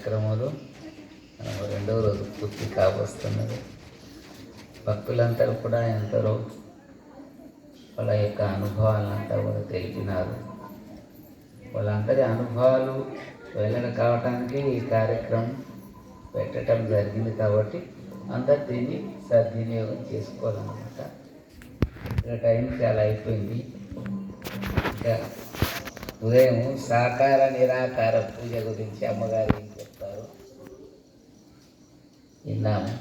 కార్యక్రమాలు రెండవ రోజు పూర్తి కాబోస్తున్నది. భక్తులంతా కూడా ఎందరో వాళ్ళ యొక్క అనుభవాలంతా కూడా తెలిపినారు. వాళ్ళందరి అనుభవాలు వెల్లడి కావటానికి ఈ కార్యక్రమం పెట్టడం జరిగింది. కాబట్టి అందరు దీన్ని సద్వినియోగం చేసుకోవాలన్నమాట. ఇంకా టైం చాలా అయిపోయింది. ఇంకా ఉదయం సాకార నిరాకార పూజ గురించి అమ్మగారు ఏం చెప్తారు విన్నాము.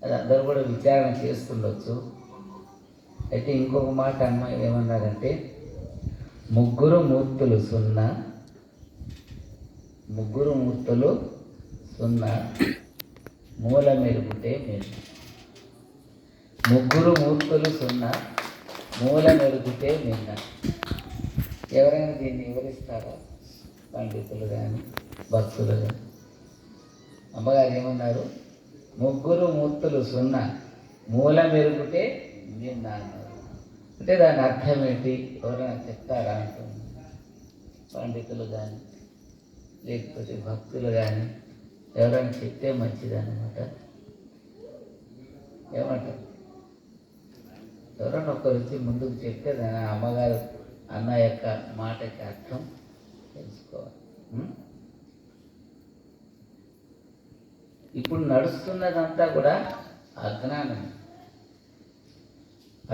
అది అందరూ కూడా విచారణ చేస్తుండొచ్చు. అయితే ఇంకొక మాట అమ్మ ఏమన్నారంటే, ముగ్గురు మూర్తులు సున్నా, ముగ్గురు మూర్తులు సున్నా, మూల మెరుగుతే మీరు. ముగ్గురు మూర్తులు సున్నా, మూల మెరుగుతే నిన్న. ఎవరైనా దీన్ని వివరిస్తారా? పండితులు కానీ భక్తులు కానీ. అమ్మగారు ఏమన్నారు? ముగ్గురు మూర్తులు సున్నా, మూల మెరుగుతే నిన్న అన్నారు. అంటే దాని అర్థం ఏంటి? ఎవరైనా చెప్తారా అంటుంది. పండితులు కానీ లేకపోతే భక్తులు కానీ ఎవరైనా చెప్తే మంచిది అన్నమాట. ఏమంటారు? ఎవరైనా ఒకరు వచ్చి ముందుకు చెప్తే దాని అమ్మగారు అన్న యొక్క మాటకి అర్థం తెలుసుకోవాలి. ఇప్పుడు నడుస్తున్నదంతా కూడా అజ్ఞానం.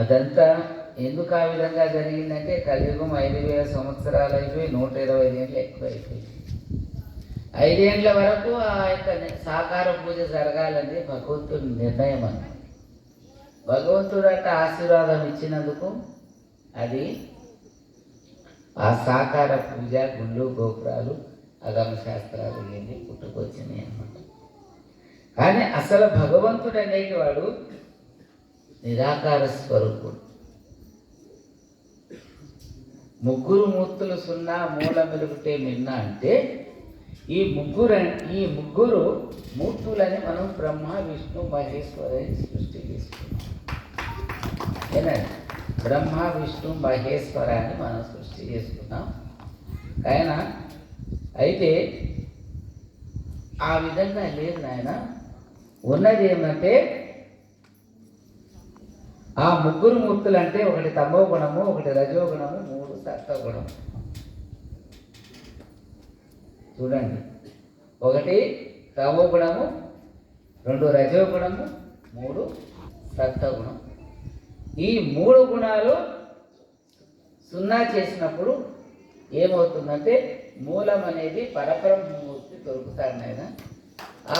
అదంతా ఎందుకు ఆ విధంగా జరిగిందంటే, కలియుగం 5000 సంవత్సరాలు అయిపోయి 125 ఏళ్ళు ఎక్కువ అయిపోయింది. 5 ఏళ్ళ వరకు ఆ యొక్క సాకార పూజ జరగాలని భగవంతుడి నిర్ణయం అన్న. భగవంతుడు అంటే ఆశీర్వాదం ఇచ్చినందుకు అది ఆ సాకార పూజ, గుళ్ళు గోపురాలు, అగమ శాస్త్రాలు ఇవన్నీ పుట్టుకొచ్చినాయి అన్నమాట. కానీ అసలు భగవంతుడు అనేటివాడు నిరాకార స్వరూపుడు. ముగ్గురు మూర్తులు సున్నా, మూల మెరుగుటే మిన్న అంటే ఈ ముగ్గురు మూర్తులని మనం బ్రహ్మ విష్ణు మహేశ్వరుని సృష్టి చేసుకున్నాం. ఏనండి, బ్రహ్మ విష్ణు మహేశ్వరాన్ని మనం సృష్టి చేసుకున్నాం. ఆయన అయితే ఆ విధంగా లేదు నాయన. ఉన్నది ఏమంటే ఆ ముగ్గురు మూర్తులు అంటే ఒకటి తమో గుణము, ఒకటి రజో గుణము, 3 సత్వగుణము. చూడండి, 1 తమో గుణము, 2 రజో గుణము, 3 సత్వగుణం. ఈ 3 గుణాలు సున్నా చేసినప్పుడు ఏమవుతుందంటే మూలం అనేది పరబ్రహ్మమూర్తి దొరుకుతాడు నాయన. ఆ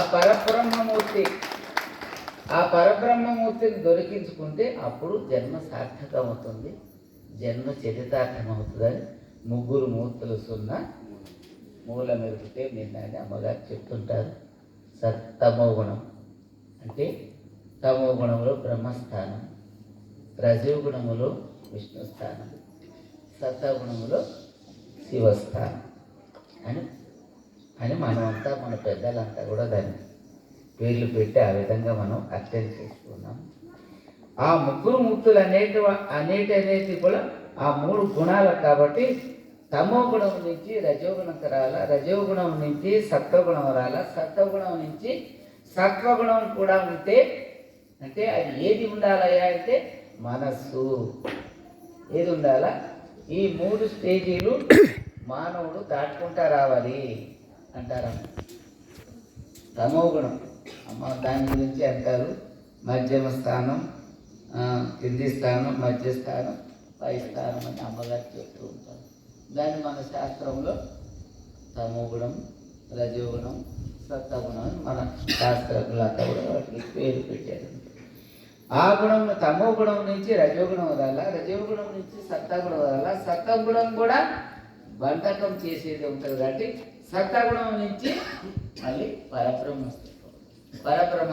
పరబ్రహ్మమూర్తిని దొరికించుకుంటే అప్పుడు జన్మ సార్థకమవుతుంది, జన్మ చరితార్థమవుతుందని ముగ్గురు మూర్తులు సున్నా, మూల మెరుగుతే నిన్న అని అమ్మగారు చెప్తుంటారు. తమో గుణం అంటే తమో గుణంలో బ్రహ్మస్థానం, రజోగుణములో విష్ణు స్థానం, సత్వగుణములో శివస్థానం అని మనమంతా, మన పెద్దలంతా కూడా దాన్ని పేర్లు పెట్టి ఆ విధంగా మనం అర్థం చేసుకున్నాం. ఆ ముగ్గురు మూర్తులు అనేటి కూడా ఆ 3 గుణాలు. కాబట్టి తమో గుణం నుంచి రజోగుణంకి రాల, రజోగుణం నుంచి సత్వగుణం రాల, సత్వగుణం నుంచి సత్వగుణం కూడా ఉంటే అంటే అది ఏది ఉండాలయ్యా అంటే మనస్సు. ఏది ఉండాలా? ఈ 3 స్టేజీలు మానవుడు దాటుకుంటా రావాలి అంటారమ్మ. తమో గుణం అమ్మ దాని గురించి అంటారు. మధ్యమ స్థానం, కింది స్థానం, మధ్య స్థానం, పై స్థానం అని అమ్మగారు చెప్తూ ఉంటారు. దాన్ని మన శాస్త్రంలో తమో గుణం, రజోగుణం, సత్వగుణం అని మన శాస్త్రజ్ఞులంతా కూడా వాటికి పేరు పెట్టారు. ఆ గుణం తమో గుణం నుంచి రజోగుణం వదల, రజోగుణం నుంచి సత్వగుణం వదల, సత్వగుణం కూడా బంధకం చేసేది ఉంటుంది. కాబట్టి సత్వగుణం నుంచి మళ్ళీ పరబ్రహ్మ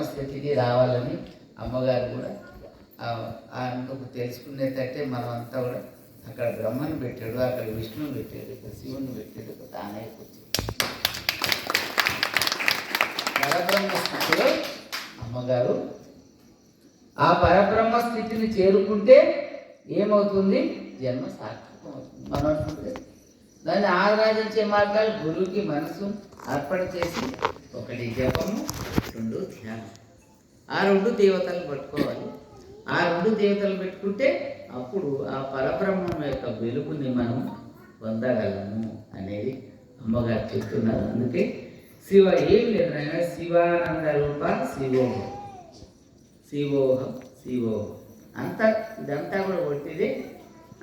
స్థితికి రావాలని అమ్మగారు కూడా అందుకు తెలుసుకునేటట్టే మనం అంతా కూడా అక్కడ బ్రహ్మను పెట్టాడు, అక్కడ విష్ణువుని పెట్టాడు, ఇక్కడ శివుని పెట్టాడు, ఇక్కడ తానే కూర్చోడు. పరబ్రహ్మ స్థితిలో అమ్మగారు ఆ పరబ్రహ్మ స్థితిని చేరుకుంటే ఏమవుతుంది? జన్మ సార్థకం అవుతుంది. మనం అనుకుంటే దాన్ని ఆరాధించే మార్గాలు గురువుకి మనసు అర్పణ చేసి, ఒకటి జపము, రెండు ధ్యానం. ఆ రెండు దేవతలు పట్టుకోవాలి. ఆ రెండు దేవతలు పెట్టుకుంటే అప్పుడు ఆ పరబ్రహ్మం యొక్క వెలుగుని మనం పొందగలము అనేది అమ్మగారు చెప్తున్నారు. అందుకే శివ ఏం లేదు నాయన, శివానంద రూప శివోహం, శివోహం, శివోహం అంతా. ఇదంతా కూడా కొట్టిదే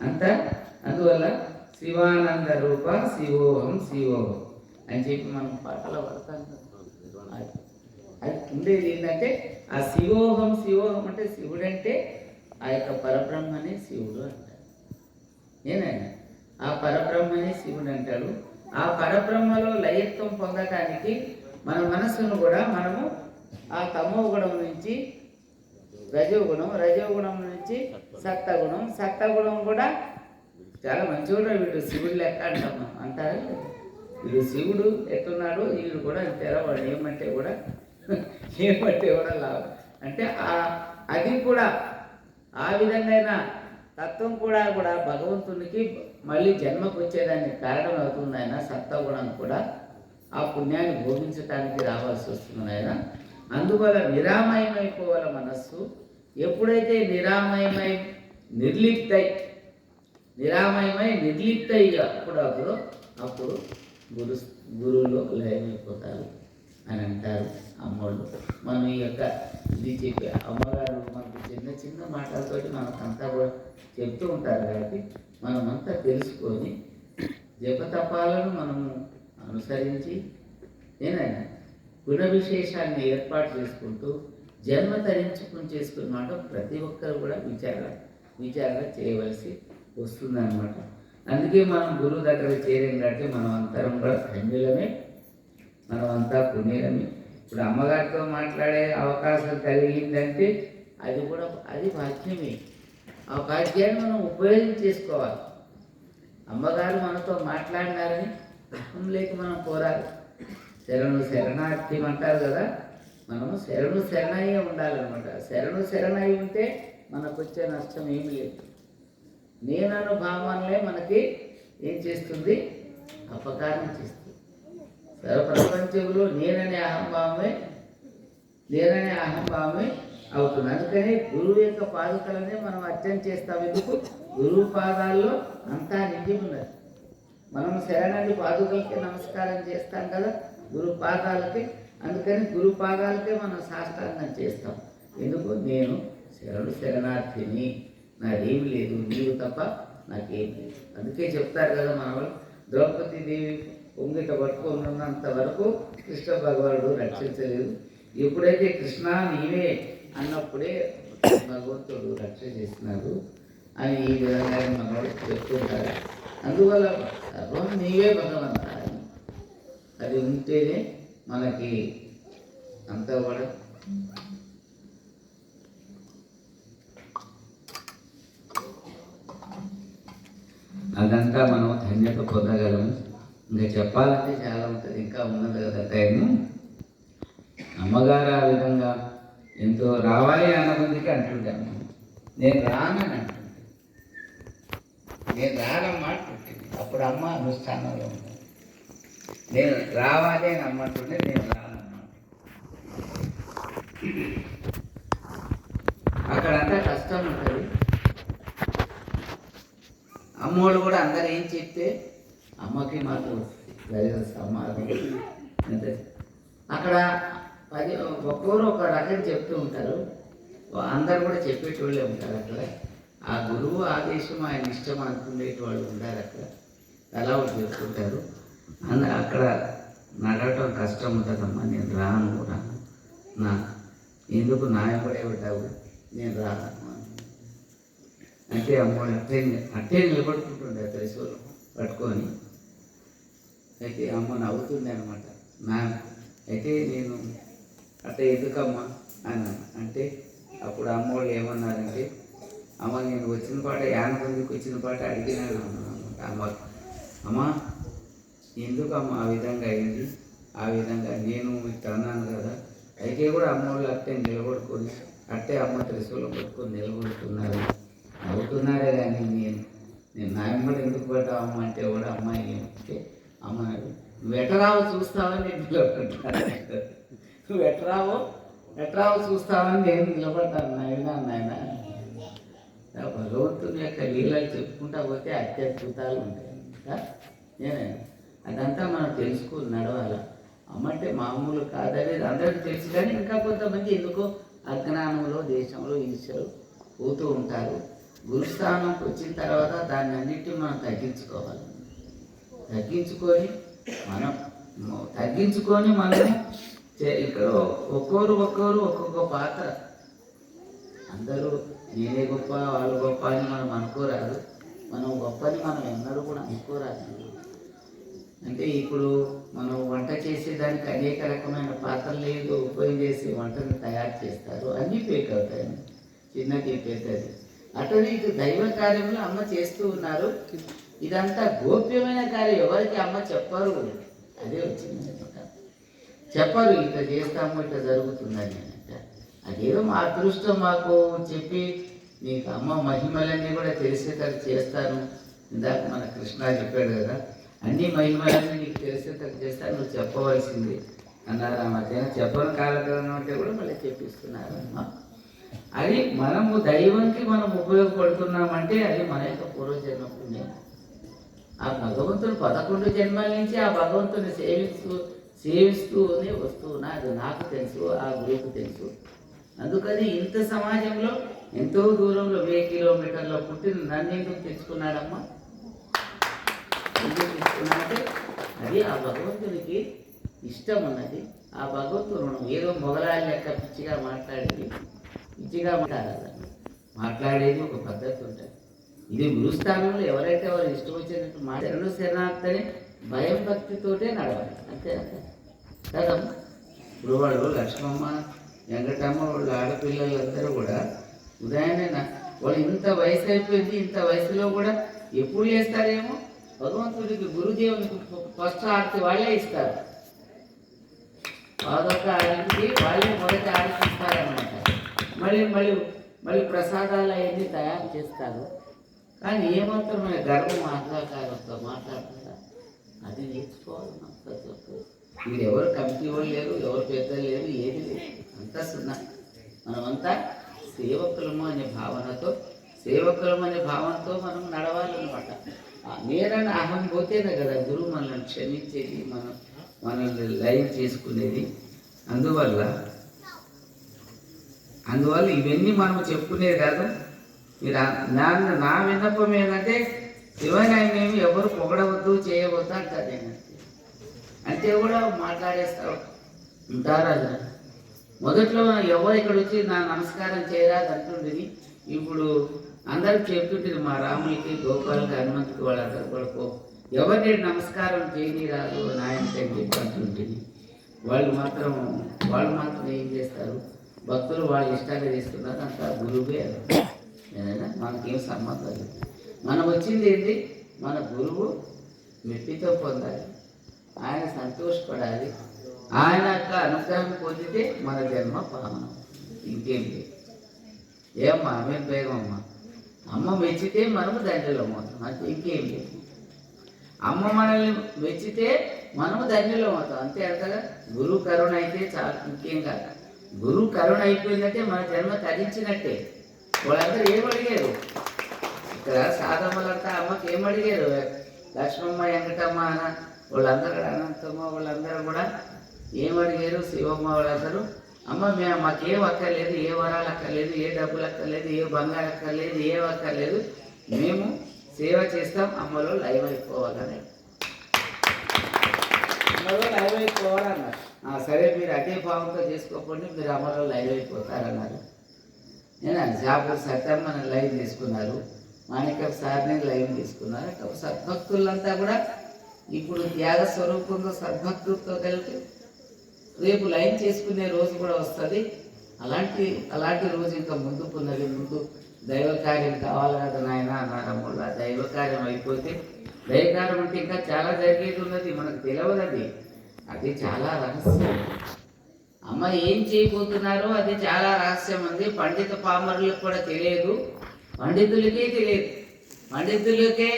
అంతా. అందువల్ల శివానంద రూప శివోహం, శివోహం అని చెప్పి మనం పాటలో పడతాం. అది ఉండేది ఏంటంటే ఆ శివోహం, శివోహం అంటే శివుడంటే ఆ యొక్క పరబ్రహ్మనే శివుడు అంటాడు. ఏనాయన ఆ పరబ్రహ్మనే శివుడు అంటాడు. ఆ పరబ్రహ్మలో లయత్వం పొందటానికి మన మనస్సును కూడా మనము ఆ తమో గుణం నుంచి రజోగుణం, రజోగుణం నుంచి సత్తగుణం, సత్తగుణం కూడా చాలా మంచిగా వీడు శివుడు లెక్క అంటాం అంటారు. వీడు శివుడు ఎట్టున్నాడు, వీడు కూడా తెరవాడు. ఏమంటే కూడా లాభం అంటే అది కూడా ఆ విధంగా తత్వం కూడా భగవంతునికి మళ్ళీ జన్మకు వచ్చేదానికి కారణం అవుతుంది. ఆయన సత్వగుణం కూడా ఆ పుణ్యాన్ని భోగించడానికి రావాల్సి వస్తుంది ఆయన. అందువల్ల నిరామయమైపోవాల మనస్సు. ఎప్పుడైతే నిరామయమై నిర్లిప్తై అప్పుడు గురువులో లయమైపోతారు అని అంటారు అమ్మోళ్ళు. మనం ఈ యొక్క ఇది చెప్పి అమ్మగారు మనకు చిన్న చిన్న మాటలతోటి మనకంతా కూడా చెప్తూ ఉంటారు. కాబట్టి మనమంతా తెలుసుకొని జపతపాలను మనము అనుసరించి ఏనైనా గుణ విశేషాన్ని ఏర్పాటు చేసుకుంటూ జన్మ చేసుకున్న మాట ప్రతి ఒక్కరు కూడా విచారణ చేయవలసి వస్తుందన్నమాట. అందుకే మనం గురువు దగ్గర చేరేం కాబట్టి మనం అందరం కూడా ధన్యులమే, మనమంతా పుణ్యులమే. ఇప్పుడు అమ్మగారితో మాట్లాడే అవకాశం కలిగిందంటే అది భాగ్యమే. ఆ భాగ్యాన్ని మనం ఉపయోగించేసుకోవాలి. అమ్మగారు మనతో మాట్లాడినారని దుఃఖం లేక మనం కోరాలి. శరణార్థి అంటారు కదా, మనము శరణయ్యే ఉండాలన్నమాట. శరణయ్యి ఉంటే మనకు వచ్చే నష్టం ఏమి లేదు. నేనను భావనలే మనకి ఏం చేస్తుంది, అపకారం చేస్తుంది. సర్వప్రపంచంలో నేననే అహంభావమే అవుతుంది. అందుకని గురువు యొక్క పాదుకలనే మనం అర్చన చేస్తాం. ఎందుకు? గురువు పాదాల్లో అంతా నిజం ఉన్నది. మనం శరణాది పాదుకలకి నమస్కారం చేస్తాం కదా, గురు పాదాలకి. అందుకని గురు పాదాలకే మనం సాష్టాంగం చేస్తాం. ఎందుకు? నేను శరణార్థిని, నాదేమి లేదు, నీవు తప్ప నాకేం లేదు. అందుకే చెప్తారు కదా మన వాళ్ళు, ద్రౌపది దేవి పొంగిట పట్టుకొని ఉన్నంత వరకు కృష్ణ భగవానుడు రక్షించలేదు. ఎప్పుడైతే కృష్ణ నీవే అన్నప్పుడే భగవంతుడు రక్ష చేసినాడు అని ఈ విధంగా మనవాడు చెప్తుంటారు. అందువల్ల సర్వం నీవే భగవంత, అది ఉంటేనే మనకి అంతా కూడా అదంతా మనం ధన్యత పొందగలము. ఇంకా చెప్పాలంటే చాలా ఉంటుంది, ఇంకా ఉన్నది కదా టైము. అమ్మగారు ఆ విధంగా ఎంతో రావాలి అన్నమందికి అంటుంటాను, నేను రానని అంటుంటే, నేను రానమ్మా అంటుంటుంది. అప్పుడు అమ్మ అనుష్ఠానంలో ఉంటుంది. నేను రావాలి అని అమ్మంటుంటే నేను రానమ్మా. అక్కడంతా కష్టం ఉంటుంది. అమ్మోళ్ళు కూడా అందరు ఏం చెప్తే అమ్మకి మాకు సమాధం అంతే. అక్కడ ఒక్కొక్కరు ఒక రకం చెప్తూ ఉంటారు. అందరు కూడా చెప్పేటోళ్ళే ఉంటారు. అక్కడ ఆ గురువు ఆదేశం ఆయన ఇష్టం అనుకునేటోళ్ళు ఉంటారు. అక్కడ అలా చెప్పుకుంటారు. అక్కడ నడవటం కష్టం ఉంటుందమ్మా, నేను రాను నా ఎందుకు నాయపడే ఉంటావు, నేను రానమ్మా అంటే అమ్మ అట్టే నిలబడుకుంటుండే త్రిశూలం పట్టుకొని. అయితే అమ్మ నవ్వుతుంది అనమాట. అయితే నేను అట్లా ఎందుకమ్మా అని అంటే అప్పుడు అమ్మోళ్ళు ఏమన్నారంటే, అమ్మ నేను వచ్చిన పాట యానబందికి వచ్చిన పాట అడిగినాను అనమాట. అమ్మ ఎందుకమ్మా ఆ విధంగా అయింది, ఆ విధంగా నేను ఇట్లా అన్నాను కదా. అయితే కూడా అమ్మోళ్ళు అట్టే నిలబడుకొని అట్టే అమ్మ త్రిశూలం పట్టుకొని నిలబడుతున్నారు, అవుతున్నారే కానీ నేను నేను నాయన కూడా ఎందుకు పడ్డావు అమ్మ అంటే కూడా అమ్మాయి అంటే అమ్మ నువ్వు ఎటరావో చూస్తావని నేను నిలబడ్డాను, నువ్వు ఎటరావో చూస్తావని నేను నిలబడ్డాను నాయన. భగవంతుని యొక్క లీలలు చెప్పుకుంటా పోతే అత్యద్భుతాలు ఉంటాయి. నేనే అదంతా మనం తెలుసుకుని నడవాలి. అమ్మంటే మామూలు కాదనేది అందరికీ తెలుసు, కానీ ఇంకా కొంతమంది ఎందుకో అజ్ఞానంలో దేశంలో ఈర్ష్యలు పోతూ ఉంటారు. గురుస్థానంకి వచ్చిన తర్వాత దాన్ని అన్నిటిని మనం తగ్గించుకోవాలి. తగ్గించుకొని మనం ఇక్కడ ఒక్కొక్కరు ఒక్కొక్క పాత్ర. అందరూ నేనే గొప్ప వాళ్ళు గొప్ప అని మనం అనుకోరాదు. మనం గొప్పని మనం ఎన్నడూ కూడా అనుకోరాదు. అంటే ఇప్పుడు మనం వంట చేసేదానికి అనేక రకమైన పాత్రలు ఏదో ఉపయోగం చేసి వంటను తయారు చేస్తారు, అన్నీ ఫేక్ అవుతాయి, చిన్నది పెద్దది. అటని ఇటు దైవ కార్యంలో అమ్మ చేస్తూ ఉన్నారు. ఇదంతా గోప్యమైన కార్యం, ఎవరికి అమ్మ చెప్పరు. అదే వచ్చింది చెప్పరు, ఇట్లా చేస్తాము ఇట్లా జరుగుతుందని. అదేదో మా అదృష్టం మాకు చెప్పి నీకు అమ్మ మహిమలన్నీ కూడా తెలిసేటట్టు చేస్తాను. ఇందాక మన కృష్ణ చెప్పాడు కదా, అన్ని మహిమలన్నీ నీకు తెలిసేటట్టు చేస్తాను, నువ్వు చెప్పవలసింది అన్నారు. ఆ మధ్యాహ్నం చెప్పని కాలక్రమం అంటే కూడా మళ్ళీ చెప్పిస్తున్నారు అమ్మ. అది మనము దైవంకి మనం ఉపయోగపడుతున్నామంటే అది మన యొక్క పూర్వజన్మ పుణ్యం. ఆ భగవంతుడు 11 జన్మల నుంచి ఆ భగవంతుని సేవిస్తూనే వస్తున్నా. అది నాకు తెలుసు, ఆ గురువుకు తెలుసు. అందుకని ఇంత సమాజంలో ఎంతో దూరంలో 1000 కిలోమీటర్లో పుట్టిన నన్ను ఎందుకు తెచ్చుకున్నాడమ్మా? ఎందుకు తెచ్చుకున్నాడంటే అది ఆ భగవంతునికి ఇష్టం ఉన్నది. ఆ భగవంతుడు ఏదో మొగలాలి లెక్క పిచ్చిగా మాట్లాడేది మాట్లాడేది ఒక పద్ధతి ఉంటుంది. ఇది గురుస్థానంలో ఎవరైతే వారు ఇష్టం వచ్చినట్టు మాట్లాడు శరణార్థని భయం భక్తితోటే నడవాలి, అంతే కదమ్మా. ఇప్పుడు వాళ్ళు లక్ష్మమ్మ వెంకటమ్మ వాళ్ళు ఆడపిల్లలందరూ కూడా ఉదయాన్నే వాళ్ళు ఇంత వయసు అయిపోయింది, ఇంత వయసులో కూడా ఎప్పుడు చేస్తారేమో భగవంతుడికి గురుదేవునికి ఫస్ట్ ఆరతి వాళ్ళే ఇస్తారు. పాదొక్క ఆరతికి వాళ్ళే మొదటి ఆరతి ఇస్తారనమాట. మళ్ళీ ప్రసాదాలు అవన్నీ తయారు చేస్తారు. కానీ ఏమాత్రమైన గర్వం మాట్లాడతారు, మాట్లాడతారు. అది నేర్చుకోవాలి ప్రతి ఒక్కరు. మీరు ఎవరు కమిటీ వాళ్ళు లేరు, ఎవరు పెద్దలు లేరు, ఏది లేదు, అంతా సున్నా. మనమంతా సేవకులము అనే భావనతో మనం నడవాలన్నమాట. నేనని అహం పోతేనే కదా గురువు మనల్ని క్షమించేది, మనల్ని లైవ్ చేసుకునేది. అందువల్ల ఇవన్నీ మనం చెప్పుకునేది కాదు. మీరు నా విన్నపం ఏంటంటే శివనాయనేమి ఎవరు పొగడవద్దు, చేయవద్దు అంటారు. నేను అంటే కూడా మాట్లాడేస్తా ఉంటారు. అది మొదట్లో ఎవరు ఇక్కడ వచ్చి నా నమస్కారం చేయరాదు అంటుండేది. ఇప్పుడు అందరూ చెప్తుంటుంది, మా రాములకి, గోపాలకి, హనుమంతుకి వాళ్ళందరూ కూడా ఎవరిని నమస్కారం చేయరాదు నాయనకి అని చెప్పి అంటుంటుంది. వాళ్ళు మాత్రం ఏం చేస్తారు, భక్తులు వాళ్ళు ఇష్టాన్ని చేస్తున్నారు, అంతా గురువే. ఏదైనా మనకేం సంబంధం లేదు. మనం వచ్చింది ఏంటి, మన గురువు మెప్పితో పొందాలి, ఆయన సంతోషపడాలి, ఆయన యొక్క అనుగ్రహం పొందితే మన జన్మ పావనం. ఇంకేం లేదు. ఏమ్మా ఆమె బేగమ్మా, అమ్మ మెచ్చితే మనము ధన్యులం అవుతాం, అంతే, ఇంకేం లేదు. అమ్మ మనల్ని మెచ్చితే మనము ధన్యులం అవుతాం, అంతే. అంతగా గురువు కరుణ అయితే చాలు, ఇంకేం కాదు. గురువు కరుణ అయిపోయిందంటే మన జన్మ తరించినట్టే. వాళ్ళందరూ ఏమడిగారు ఇక్కడ, సాధమ్మలంతా అమ్మకి ఏమడిగారు, లక్ష్మమ్మ, వెంకటమ్మ, వాళ్ళందరూ, అనంతమ్మ వాళ్ళందరూ కూడా ఏమడిగారు, శివమ్మ వాళ్ళందరూ, అమ్మ మాకేం అక్కర్లేదు, ఏ వరాలు అక్కర్లేదు, ఏ డబ్బులు అక్కర్లేదు, ఏ బంగారు అక్కర్లేదు, ఏం అక్కర్లేదు, మేము సేవ చేస్తాం, అమ్మలో లైవ్ అయిపోవాలని. అమ్మలో లైవ్ అయిపోవాలన్నారు. సరే మీరు అదే భావంతో చేసుకోకపోతే మీరు అమ్మలో లైవ్ అయిపోతారన్నారు. నేను జాబర్ సత్యమ్మని లైవ్ తీసుకున్నారు, మాణికప్ సార్ని లైవ్ తీసుకున్నారు. సద్భక్తులంతా కూడా ఇప్పుడు త్యాగ స్వరూపంలో సద్భక్తులతో కలిపి రేపు లైన్ చేసుకునే రోజు కూడా వస్తుంది. అలాంటి రోజు ఇంకా ముందుకున్నది. ముందు దైవ కార్యం కావాలి కదా నాయన అన్నారు వల్ల. దైవ కార్యం అయిపోతే, దైవకార్యం అంటే ఇంకా చాలా జరిగేది ఉన్నది, మనకు తెలియదు. అది చాలా రహస్యం. అమ్మ ఏం చేయబోతున్నారో అది చాలా రహస్యం ఉంది. పండిత పామరులకు కూడా తెలియదు, పండితులకే తెలియదు. పండితులకే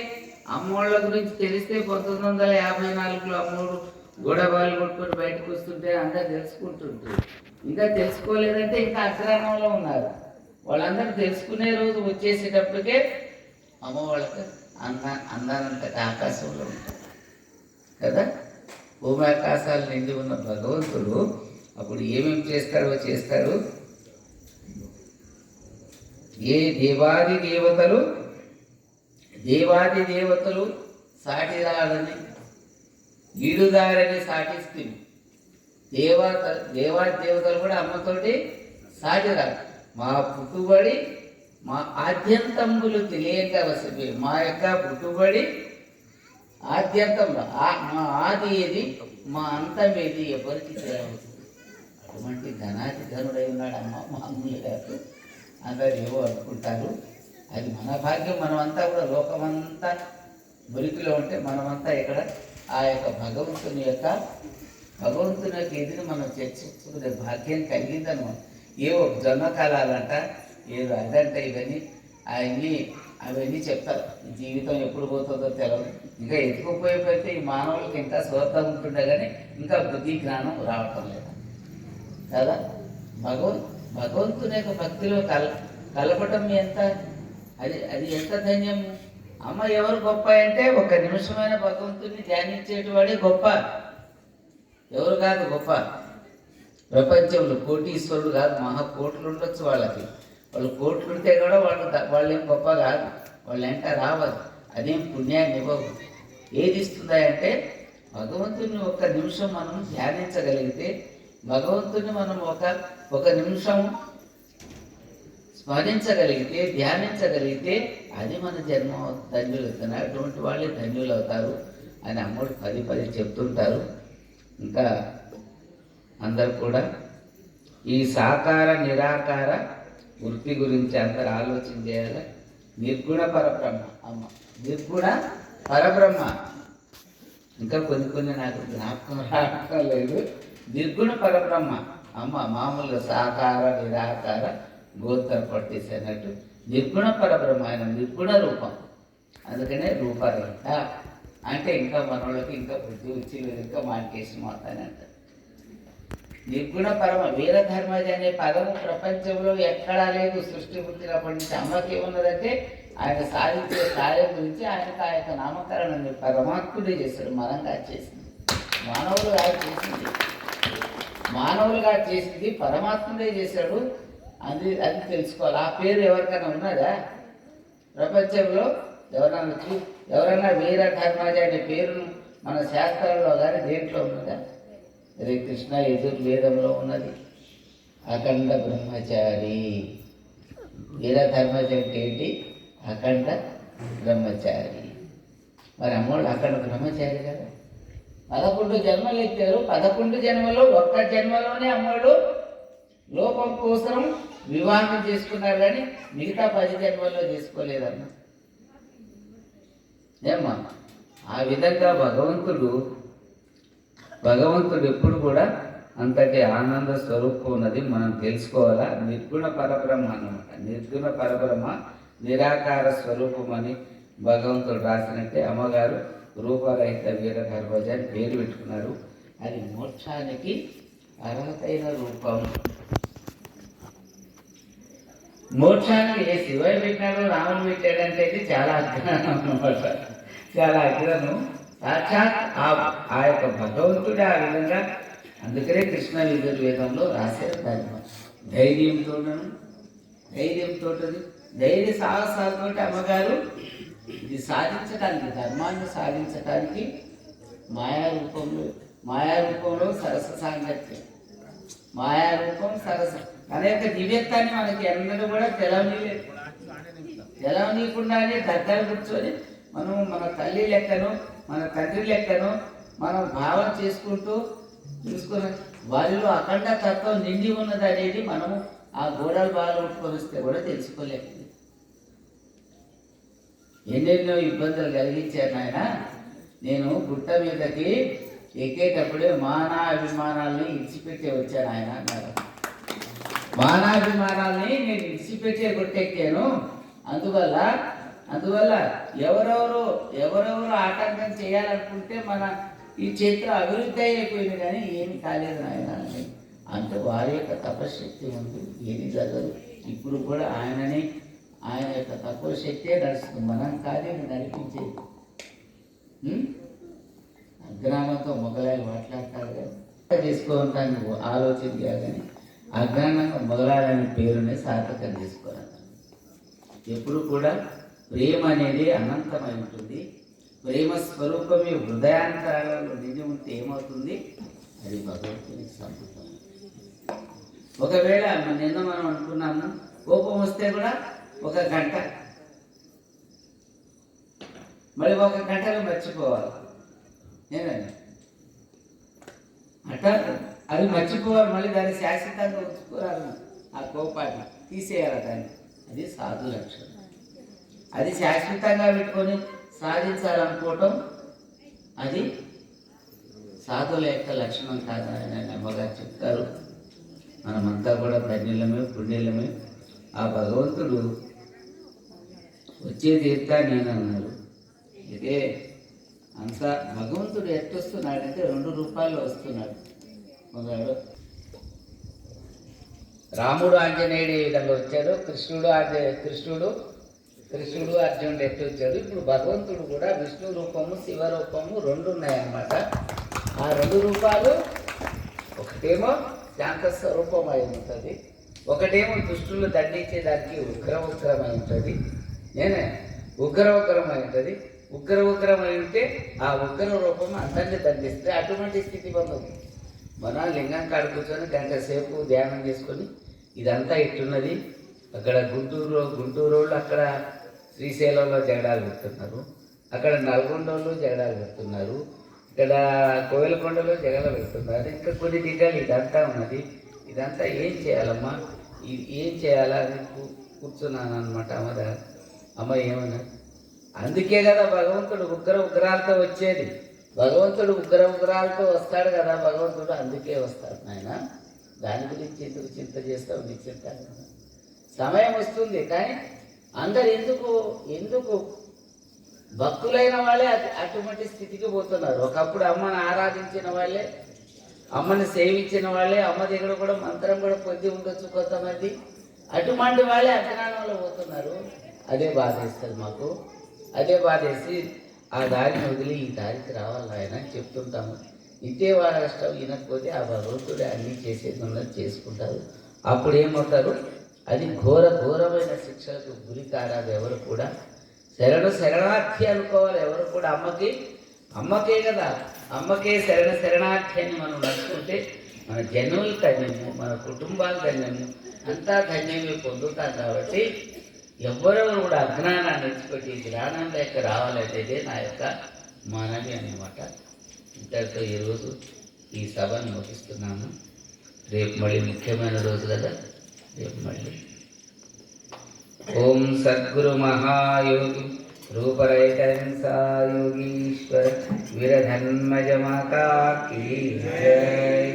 అమ్మోళ్ళ గురించి తెలిస్తే 1954లో అమ్మోడు గొడవలు కొట్టుకొని బయటకు వస్తుంటే అందరు తెలుసుకుంటుంటారు. ఇంకా తెలుసుకోలేదంటే ఇంకా అగ్రహణంలో ఉన్నారు. వాళ్ళందరూ తెలుసుకునే రోజు వచ్చేసేటప్పటికే అమ్మ వాళ్ళకి అందానంత ఆకాశంలో ఉంటారు కదా. భూమి ఆకాశాలు నిండి ఉన్న భగవంతుడు అప్పుడు ఏమేమి చేస్తాడు. ఏ దేవాది దేవతలు సాటిరాలని ఈడుదారని సాటిస్తుంది. దేవతలు కూడా అమ్మతోటి సాటిరాడు. మా పుట్టుబడి మా ఆద్యంతములు తెలియక వసపి మా యొక్క పుట్టుబడి ఆద్యంతంలో మా ఆది ఏది మా అంతం ఏది ఎవరికి తెలియదు. అటువంటి ధనాది ధనుడై ఉన్నాడు అమ్మ, మామూలు కాదు. అందరు ఏవో అనుకుంటారు. అది మన భాగ్యం. మనమంతా కూడా లోకమంతా మురికిలో ఉంటే మనమంతా ఇక్కడ ఆ యొక్క భగవంతుని యొక్క ఎదురు మనం చర్చించుకునే భాగ్యం కలిగిందనమాట. ఏవో జొన్న కాలాలంట, ఏదో అదంట, ఇవన్నీ అవన్నీ చెప్తారు. జీవితం ఎప్పుడు పోతుందో తెలియదు. ఇంకా ఎత్తుకుపోయిపోతే ఈ మానవులకి ఇంకా స్వార్థం ఉంటుండే కానీ ఇంకా బుద్ధి జ్ఞానం రావటం లేదు కదా. భగవంతుని యొక్క భక్తిలో కలపటం ఎంత అది ఎంత ధన్యం. అమ్మ ఎవరు గొప్ప అంటే ఒక నిమిషమైన భగవంతుని ధ్యానించేటివాడే గొప్ప, ఎవరు కాదు గొప్ప. ప్రపంచంలో కోటీశ్వరుడు కాదు, మహాకోట్లు ఉండొచ్చు వాళ్ళకి. వాళ్ళు కోట్లు ఉంటే కూడా వాళ్ళేం గొప్ప కాదు, వాళ్ళు వెంట రావద్దు, అదేం పుణ్యాన్ని ఇవ్వవు. ఏది ఇస్తుందంటే భగవంతుని ఒక్క నిమిషం మనం ధ్యానించగలిగితే, భగవంతుని మనం ఒక నిమిషం స్మరించగలిగితే, ధ్యానించగలిగితే అది మన జన్మ ధన్యులు అవుతున్నారు. అటువంటి వాళ్ళే ధన్యులు అవుతారు అని అమ్మడు పది చెప్తుంటారు. ఇంకా అందరు కూడా ఈ సాకార నిరాకార వృత్తి గురించి అందరు ఆలోచన చేయాలి. నిర్గుణ పరబ్రహ్మ అమ్మ, నిర్గుణ పరబ్రహ్మ. ఇంకా కొన్ని నాకు జ్ఞాపకం రావటం లేదు. నిర్గుణ పరబ్రహ్మ అమ్మ. మామూలుగా సాకార నిరాకార గోత్ర పట్టేసి అన్నట్టు నిర్గుణ పరబ్రహ్మ, ఆయన నిర్గుణ రూపం. అందుకనే రూపరహిత అంటే ఇంకా మనోళ్ళకి ఇంకా బుద్ధి వచ్చి ఇంకా మానికేసి మాట్లాడి అంటారు. నిర్గుణ పరమ వీరధర్మజ అనే పదము ప్రపంచంలో ఎక్కడా లేదు. సృష్టి పుట్టినప్పటి నుంచి అమ్మకి ఏమున్నదంటే ఆయన సాధించే కార్యం గురించి ఆయనకు ఆ యొక్క నామకరణం పరమాత్ముడే చేశాడు. మనంగా చేసింది మానవులుగా చేసింది పరమాత్ముడే చేశాడు. అది తెలుసుకోవాలి. ఆ పేరు ఎవరికైనా ఉన్నదా ప్రపంచంలో? ఎవరన్నా వీరధర్మజ అనే పేరును మన శాస్త్రాల్లో కానీ దేంట్లో ఉన్నదా? అదే కృష్ణ యజుర్వేదంలో ఉన్నది. అఖండ బ్రహ్మచారి. వీరధర్మజ అంటే ఏంటి? అఖండ బ్రహ్మచారి. మరి అమ్మోళ్ళు అఖండ బ్రహ్మచారి కదా. 11 జన్మలు ఎత్తారు. 11 జన్మలో ఒక్క జన్మలోనే అమ్మోళ్ళు లోకం కోసం వివాహం చేసుకున్నారు, కానీ మిగతా 10 జన్మల్లో చేసుకోలేదన్న. ఏమ్మా ఆ విధంగా భగవంతుడు ఎప్పుడు కూడా అంతటి ఆనంద స్వరూపం ఉన్నది మనం తెలుసుకోవాలా. నిర్గుణ పరబ్రహ్మ అన్నమాట. నిర్గుణ పరబ్రహ్మ నిరాకార స్వరూపం అని భగవంతుడు రాసినట్టే అమ్మగారు రూపరహిత వీరధర్మజ అని పేరు పెట్టుకున్నారు. అది మోక్షానికి అర్హతైన రూపం. మోక్షానికి ఏ శివయ్య పెట్టినాడు రాముడు పెట్టాడంటే చాలా అజ్ఞానం అన్నమాట. చాలా అజ్ఞానం. సాక్షాత్ ఆ యొక్క భగవంతుడే ఆ విధంగా. అందుకనే కృష్ణ యజుర్వేదంలో రాశారు దాన్ని. ధైర్యంతో ధైర్య సాహసాలతో అమ్మగారు ఇది సాధించడానికి, ధర్మాన్ని సాధించడానికి మాయారూపంలో సరస సాంగత్యం, మాయారూపం సరస అనేక దివ్యత్వాన్ని మనకి ఎన్నడూ కూడా తెలవనీయకుండానే దగ్గర కూర్చొని మనం మన తల్లి లెక్కను మన తండ్రి లెక్కను మనం భావన చేసుకుంటూ చూసుకున్న వారిలో అఖండ తత్వం నిండి ఉన్నది అనేది మనము ఆ గోడలు బాగా ఉట్టుకొని వస్తే కూడా తెలుసుకోలేకపోయింది. ఎన్నెన్నో ఇబ్బందులు కలిగించాను ఆయన. నేను గుట్ట మీదకి ఎక్కేటప్పుడే మానాభిమానాల్ని ఇడిచిపెట్టే వచ్చాను ఆయన అన్నారు. మానాభిమానాల్ని నేను ఇడిచిపెట్టే గుట్టెక్కాను. అందువల్ల అందువల్ల ఎవరెవరు ఎవరెవరు ఆటంకం చేయాలనుకుంటే మన ఈ క్షేత్రం అభివృద్ధి అయిపోయింది, కానీ ఏమి కాలేదు నాయన అని. అంత వారి యొక్క తపశక్తి ఉంది, ఏది జరగదు. ఇప్పుడు కూడా ఆయన యొక్క తక్కువ శక్తే నడుస్తుంది, మనం కాదే నడిపించేది. అజ్ఞానంతో మొగలాయి మాట్లాడతారు కదా, తీసుకోవటానికి ఆలోచన కానీ అజ్ఞానంగా మొగలాయని పేరునే సార్థకం చేసుకోవాలి. ఎప్పుడు కూడా ప్రేమ అనేది అనంతమై ఉంటుంది. ప్రేమ స్వరూపమే హృదయాంతరాలలో నిండి ఉంటే ఏమవుతుంది? అది భగవంతునికి సంబంధం. ఒకవేళ నిన్న మనం అనుకున్నాము, కోపం వస్తే కూడా 1 గంట, మళ్ళీ 1 గంటలో మర్చిపోవాలి. నేనండి అట్లా అది మర్చిపోవాలి, మళ్ళీ దాన్ని శాశ్వతంగా ఉంచుకోవాలి. ఆ కోపాన్ని తీసేయాలి దాన్ని. అది సాధు లక్షణం. అది శాశ్వతంగా పెట్టుకొని సాధించాలనుకోవటం అది సాధుల యొక్క లక్షణం కాదు అని అమ్మగారు చెప్తారు. మనమంతా కూడా ధన్యులమే, పుణ్యులమే. ఆ భగవంతుడు వచ్చే తీర్థా నేను అన్నారు. ఇదే అంత భగవంతుడు ఎట్టొస్తున్నాడంటే 2 రూపాయలు వస్తున్నాడు. మగాడు రాముడు ఆంజనేయుడు ఈ విధంగా వచ్చాడు, కృష్ణుడు అర్జునుడు ఎట్టు వచ్చాడు. ఇప్పుడు భగవంతుడు కూడా విష్ణు రూపము, శివ రూపము 2 ఉన్నాయన్నమాట. ఆ 2 రూపాలు ఒకటేమో శాంత స్వరూపమై ఉంటుంది, ఒకటేమో దుష్టులు దండించేదానికి ఉగ్రమై ఉంటుంది. నేనే ఉగ్రమై ఉంటుంది. ఉగ్రమై ఉంటే ఆ ఉగ్ర రూపం అందరినీ దండిస్తే అటువంటి స్థితి పొందదు. మన లింగం కాడ కూర్చొని 1 గంట సేపు ధ్యానం చేసుకొని ఇదంతా ఇట్టున్నది. అక్కడ గుంటూరు అక్కడ శ్రీశైలంలో జగడాలు పెడుతున్నారు, అక్కడ నల్గొండలో జగడాలు పెడుతున్నారు, ఇక్కడ కోయిలకొండలో జగడాలు పెడుతున్నారు, ఇంకా కొన్ని దిగాలు ఇదంతా ఉన్నది. ఇదంతా ఏం చేయాలమ్మా, ఏం చేయాలా అని కూర్చున్నాను అనమాట. అమ్మ ఏమన్నా, అందుకే కదా భగవంతుడు ఉగ్రాలతో వచ్చేది. భగవంతుడు ఉగ్రాలతో వస్తాడు కదా భగవంతుడు, అందుకే వస్తాడు నాయన. దాని గురించి ఎందుకు చింత చేస్తావు? నీ చింత సమయం వస్తుంది, కానీ అందరు ఎందుకు భక్తులైన వాళ్ళే అటువంటి స్థితికి పోతున్నారు. ఒకప్పుడు అమ్మని ఆరాధించిన వాళ్ళే, అమ్మని సేవించిన వాళ్ళే, అమ్మ దగ్గర కూడా మంత్రం కూడా పొంది ఉండొచ్చు కొంతమంది, అటువంటి వాళ్ళే అజ్ఞానంలో పోతున్నారు. అదే బాధేస్తుంది మాకు. అదే బాధేసి ఆ దారిని వదిలి ఈ దారికి రావాలి ఆయన అని చెప్తుంటాము. ఇంతే వాళ్ళ ఇష్టం వినకపోతే ఆ భగవంతుడే అన్నీ చేసేది ఉన్నది చేసుకుంటారు. అప్పుడు ఏమవుతారు? అది ఘోరమైన శిక్షలకు గురి కారాదు. ఎవరు కూడా శరణార్థి అనుకోవాలి. ఎవరు కూడా అమ్మకే కదా, అమ్మకే శరణార్థి అని మనం నడుచుకుంటే మన జన్మలు ధన్యము, మన కుటుంబాలు ధన్యము, అంతా ధన్యమే పొందుతాం. కాబట్టి ఎవరెవరు కూడా అజ్ఞానాన్ని విడిచిపెట్టి జ్ఞానం లేక రావాలంటే నా యొక్క మనవి అన్నమాట. ఇంతటితో ఈరోజు ఈ సభను ముగిస్తున్నాను. రేపు మళ్ళీ ముఖ్యమైన రోజు కదా, రేపు మళ్ళీ ఓం సద్గురు మహాయోగి రూపరహిత యోగీశ్వర వీరధన్మజ మాతా కీ జై.